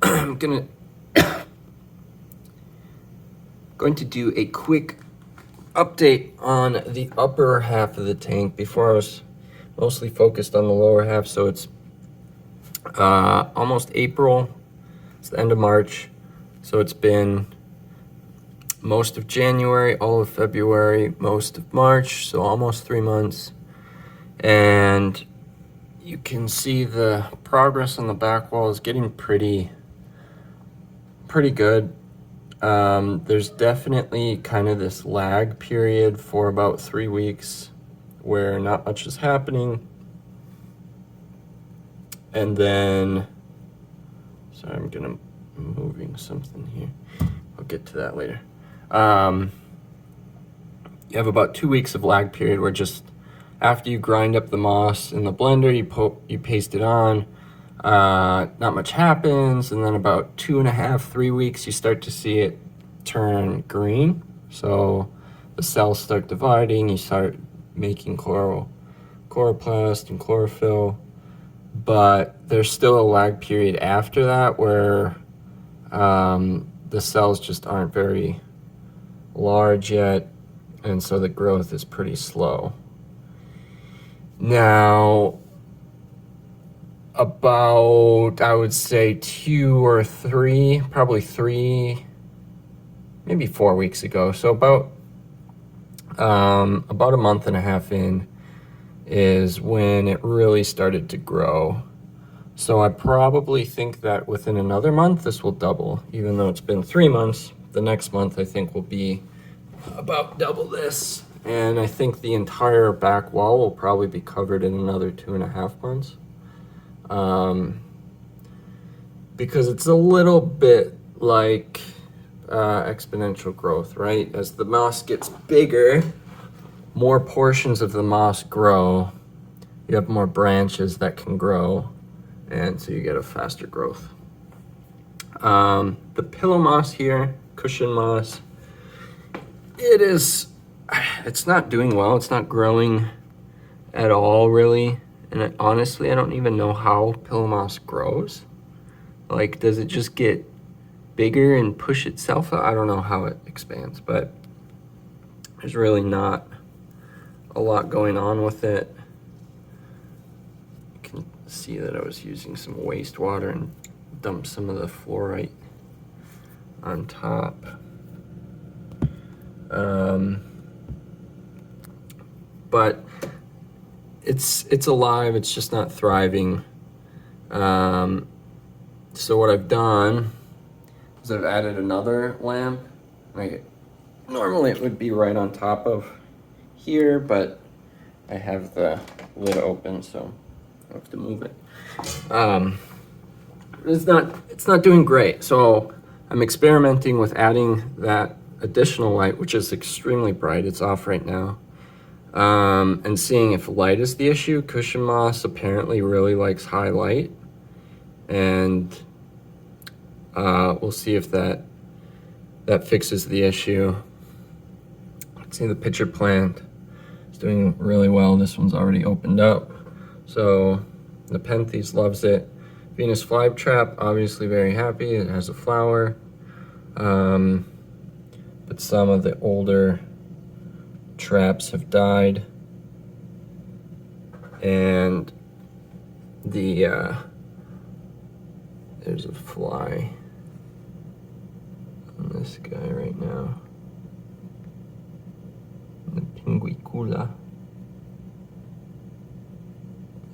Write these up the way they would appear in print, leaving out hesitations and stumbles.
I'm going to do a quick update on the upper half of the tank. Before I was mostly focused on the lower half, so it's almost April. It's the end of March, so it's been most of January, all of February, most of March, so almost 3 months. And you can see the progress on the back wall is getting pretty good. There's definitely kind of this lag period for about 3 weeks where not much is happening. And then, sorry, I'm moving something here. I'll get to that later. You have about 2 weeks of lag period where just after you grind up the moss in the blender, you paste it on, not much happens, and then about 2.5, 3 weeks, you start to see it turn green. So the cells start dividing, you start making chloroplast and chlorophyll, but there's still a lag period after that where the cells just aren't very large yet, and so the growth is pretty slow. Now, about, I would say 2 or 3, probably 3, maybe 4 weeks ago, so about a month and a half in is when it really started to grow. So I probably think that within another month this will double. Even though it's been 3 months, the next month I think will be about double this. And I think the entire back wall will probably be covered in another 2.5 months. Because it's a little bit like exponential growth, right? As the moss gets bigger, more portions of the moss grow. You have more branches that can grow, and so you get a faster growth. The pillow moss here, cushion moss, it's not doing well. It's not growing at all, really. And honestly, I don't even know how pillow moss grows. Like, does it just get bigger and push itself out? I don't know how it expands, but there's really not a lot going on with it. You can see that I was using some wastewater and dumped some of the fluorite on top. But it's alive, it's just not thriving. So what I've done is I've added another lamp. Like, normally it would be right on top of here, but I have the lid open, so I have to move it. It's not doing great, so I'm experimenting with adding that additional light, which is extremely bright. It's off right now. And seeing if light is the issue. Cushion moss apparently really likes high light, and we'll see if that fixes the issue. See, the pitcher plant is doing really well. This one's already opened up, so the Nepenthes loves it. Venus flytrap, obviously very happy. It has a flower, but some of the older traps have died, and there's a fly on this guy right now, the pinguicula,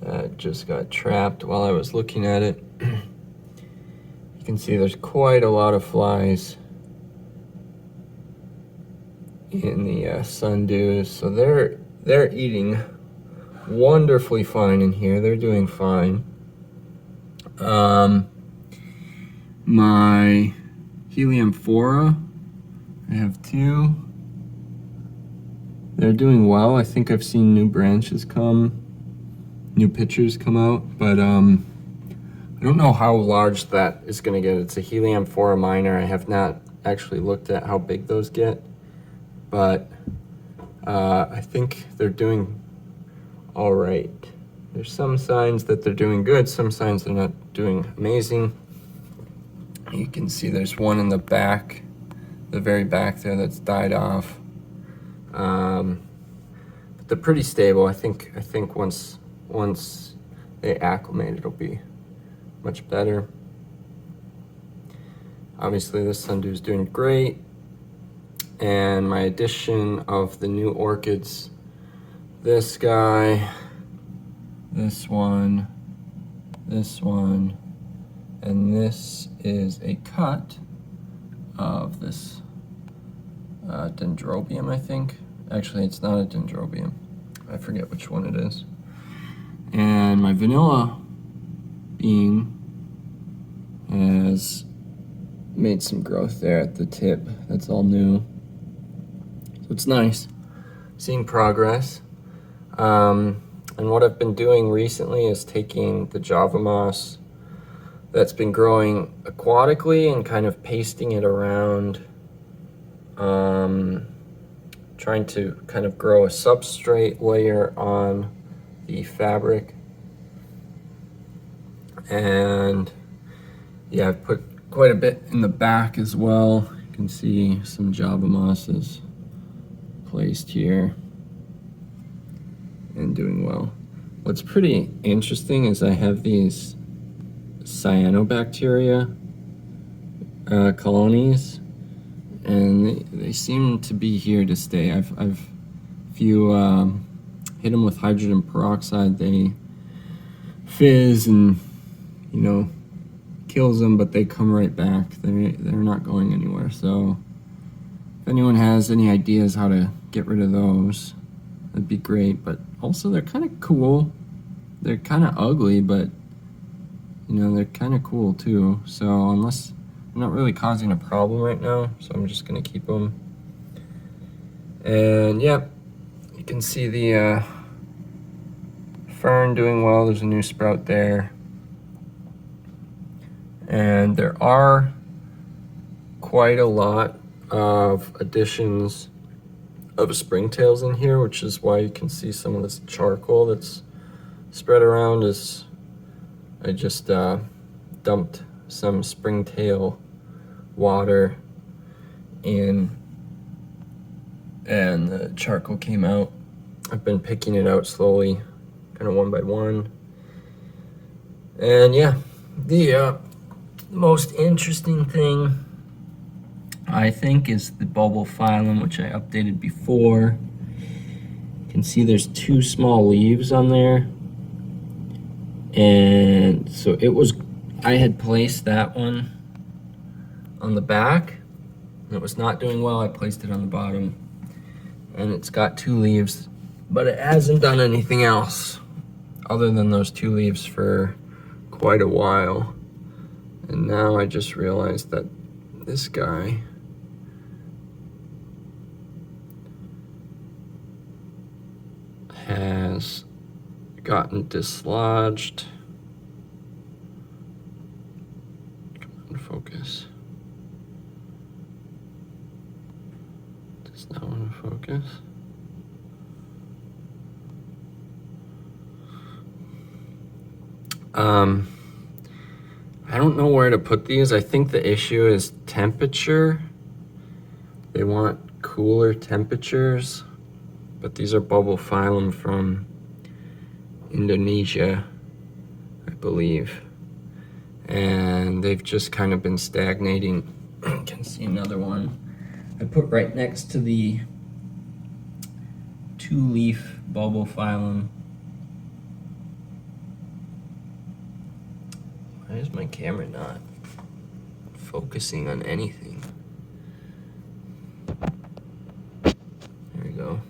that just got trapped while I was looking at it. You can see there's quite a lot of flies in the sundews, so they're eating wonderfully fine in here. They're doing fine. My heliumphora, I have 2. They're doing well. I think I've seen new branches new pitchers come out, but I don't know how large that is going to get. It's a heliumphora minor. I have not actually looked at how big those get, but I think they're doing all right. There's some signs that they're doing good, some signs they're not doing amazing. You can see there's one in the back, the very back there, that's died off. But they're pretty stable. I think once they acclimate, it'll be much better. Obviously, this sundew is doing great. And my addition of the new orchids, this guy, this one, and this is a cut of this dendrobium, I think. Actually, it's not a dendrobium. I forget which one it is. And my vanilla bean has made some growth there at the tip. That's all new. So it's nice seeing progress. And what I've been doing recently is taking the Java moss that's been growing aquatically and kind of pasting it around, trying to kind of grow a substrate layer on the fabric. And yeah, I've put quite a bit in the back as well. You can see some Java mosses placed here and doing well. What's pretty interesting is I have these Cyanobacteria colonies, and they seem to be here to stay. If you hit them with hydrogen peroxide, they fizz and, you know, kills them, but they come right back. They're not going anywhere. So if anyone has any ideas how to get rid of those, that'd be great. But also, they're kind of cool. They're kind of ugly, but you know, they're kind of cool too. So unless I'm not really causing a problem right now, so I'm just gonna keep them. And yeah, you can see the fern doing well. There's a new sprout there. And there are quite a lot of additions of springtails in here, which is why you can see some of this charcoal that's spread around. Is I just dumped some springtail water in, and the charcoal came out. I've been picking it out slowly, kind of one by one. And yeah, the most interesting thing, I think, is the bulbal phylum, which I updated before. You can see there's 2 small leaves on there. And so I had placed that one on the back, and it was not doing well. I placed it on the bottom, and it's got 2 leaves, but it hasn't done anything else other than those 2 leaves for quite a while. And now I just realized that this guy has gotten dislodged. Come on, focus. Does not want to focus. I don't know where to put these. I think the issue is temperature. They want cooler temperatures, but these are bulbal phylum from Indonesia, I believe. And they've just kind of been stagnating. You can see another one I put right next to the 2-leaf bulbal phylum. Why is my camera not focusing on anything? There we go.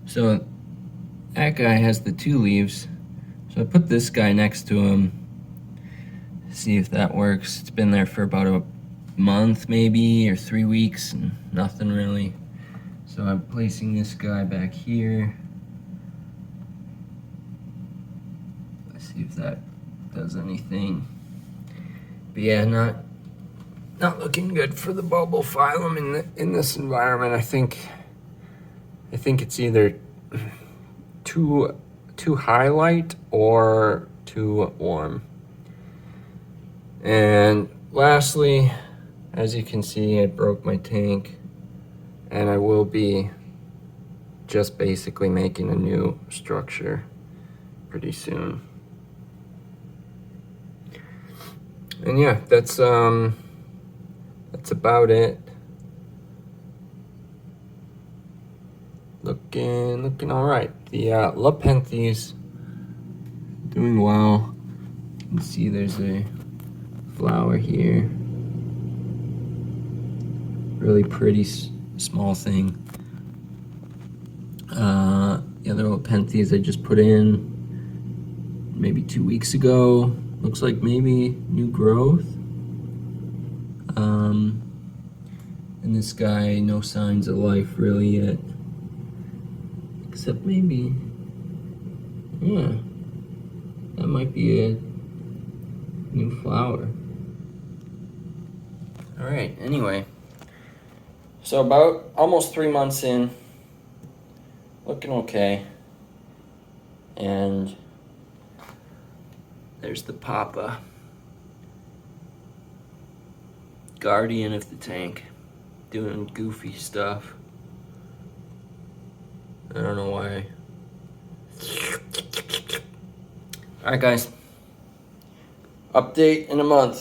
So that guy has the 2 leaves. So I put this guy next to him. See if that works. It's been there for about a month maybe, or 3 weeks, and nothing really. So I'm placing this guy back here. Let's see if that does anything. But yeah, not looking good for the bulbal phylum in this environment. I think it's either too high light or too warm. And lastly, as you can see, I broke my tank, and I will be just basically making a new structure pretty soon. And yeah, that's about it. Looking all right. The Lepenthes doing well. You can see there's a flower here. Really pretty small thing. The other Lepenthes I just put in maybe 2 weeks ago. Looks like maybe new growth. And this guy, no signs of life really yet. Except maybe, yeah, that might be a new flower. All right, anyway. So about almost 3 months in, looking okay. And there's the Papa, guardian of the tank, doing goofy stuff. I don't know why. Alright guys, update in a month.